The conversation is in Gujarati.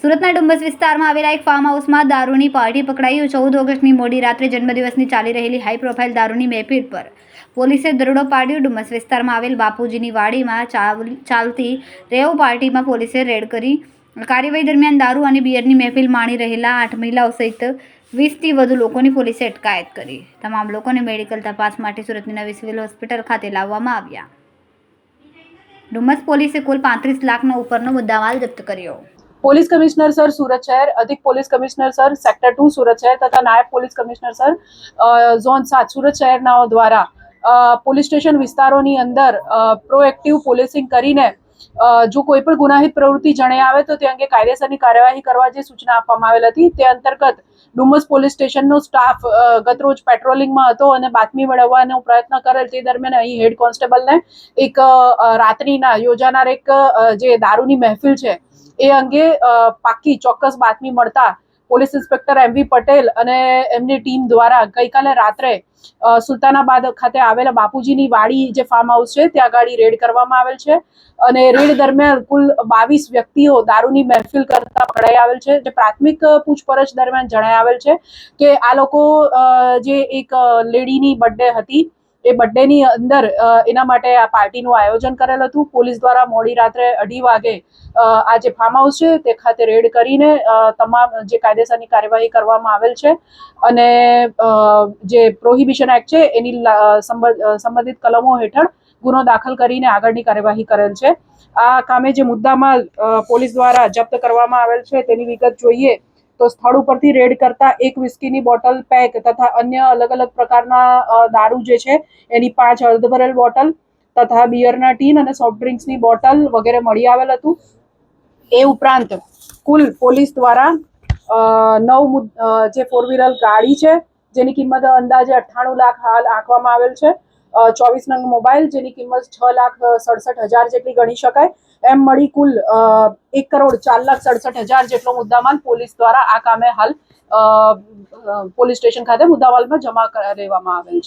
સુરતના ડુમ્બસ વિસ્તારમાં આવેલા એક ફાર્મ હાઉસમાં દારૂની પાર્ટી પકડાઈ। 14 ઓગસ્ટની મોડી રાત્રે જન્મદિવસની ચાલી રહેલી હાઈ પ્રોફાઇલ દારૂની મહેફિલ પર પોલીસે દરોડો પાડ્યો। ડુમ્બસ વિસ્તારમાં આવેલ બાપુજીની વાડીમાં ચાલતી રેવ પાર્ટીમાં પોલીસે રેડ કરી કાર્યવાહી દરમિયાન દારૂ અને બિયરની મહેફિલ માણી રહેલા 8 મહિલાઓ સહિત 20થી વધુ લોકોની પોલીસે અટકાયત કરી। તમામ લોકોને મેડિકલ તપાસ માટે સુરતની નવી સિવિલ હોસ્પિટલ ખાતે લાવવામાં આવ્યા। ડુમ્મસ પોલીસે કુલ 35 લાખના ઉપરનો મુદ્દામાલ જપ્ત કર્યો। पुलिस कमिश्नर सर सूरत शहर, अधिक पुलिस कमिश्नर सर सेक्टर 2 सूरत शहर तथा नायब पुलिस कमिश्नर सर जोन 7 सूरत शहरनाओ द्वारा पुलिस स्टेशन विस्तारोनी अंदर प्रोएक्टिव पोलिसिंग करीने जो कोई पण गुनाहित प्रवृत्ति जणे आवे तो ते अंगे कायदेसरनी कार्यवाही करवा जे सूचना आपवामां आवेल हती। ते अंतर्गत डुम्मस पोलीस स्टेशननो स्टाफ गतरोज पेट्रोलिंगमां हतो અને બાતમી મેળવવાનો પ્રયત્ન કરેલ। તે દરમિયાન અહીં હેડ કોન્સ્ટેબલને એક રાત્રિના યોજાનાર એક જે દારૂની મહેફિલ છે એ અંગે પાકી ચોક્કસ બાતમી મળતા પોલીસ ઇન્સ્પેક્ટર MV પટેલ અને એમની ટીમ દ્વારા ગઈકાલે રાત્રે સુલતાનાબાદ ખાતે આવેલા બાપુજીની વાડી જે ફાર્મ હાઉસ છે ત્યાં ગાડી રેડ કરવામાં આવેલ છે અને રેડ દરમિયાન કુલ 22 વ્યક્તિઓ દારૂની મહેફિલ કરતા પકડાઈ આવેલ છે। જે પ્રાથમિક પૂછપરછ દરમિયાન જણાઈ આવેલ છે કે આ લોકો જે એક લેડીની બર્થડે હતી એ બર્થડેની અંદર એના માટે આ પાર્ટીનું આયોજન કરેલ હતું। પોલીસ દ્વારા મોડી રાત્રે 2:30 વાગે આ જે ફાર્મ હાઉસ છે તે ખાતે રેડ કરીને તમામ જે કાયદેસરની કાર્યવાહી કરવામાં આવેલ છે અને જે પ્રોહિબિશન એક્ટ છે એની સંબંધિત કલમો હેઠળ ગુનો દાખલ કરીને આગળની કાર્યવાહી કરેલ છે। આ કામે જે મુદ્દામાલ પોલીસ દ્વારા જપ્ત કરવામાં આવેલ છે તેની વિગત જોઈએ તો સ્થળ ઉપરથી રેડ કરતા એક વિસ્કીની બોટલ પેક તથા અન્ય અલગ અલગ પ્રકારના દારૂ જે છે એની 5 અર્ધભરેલ બોટલ તથા બિયરના ટીન અને સોફ્ટ ડ્રિંક્સની બોટલ વગેરે મળી આવેલ હતું। એ ઉપરાંત કુલ પોલીસ દ્વારા 9 જે 4 વ્હીલર ગાડી છે જેની કિંમત અંદાજે 98 લાખ હાલ આંકવામાં આવેલ છે। 24 નંગ મોબાઈલ જેની કિંમત 6,67,000 જેટલી ગણી શકાય। એમ મળી કુલ 1,04,67,000 જેટલો મુદ્દામાલ પોલીસ દ્વારા આ કામે હાલ પોલીસ સ્ટેશન ખાતે મુદ્દામાલમાં જમા લેવામાં આવેલ છે।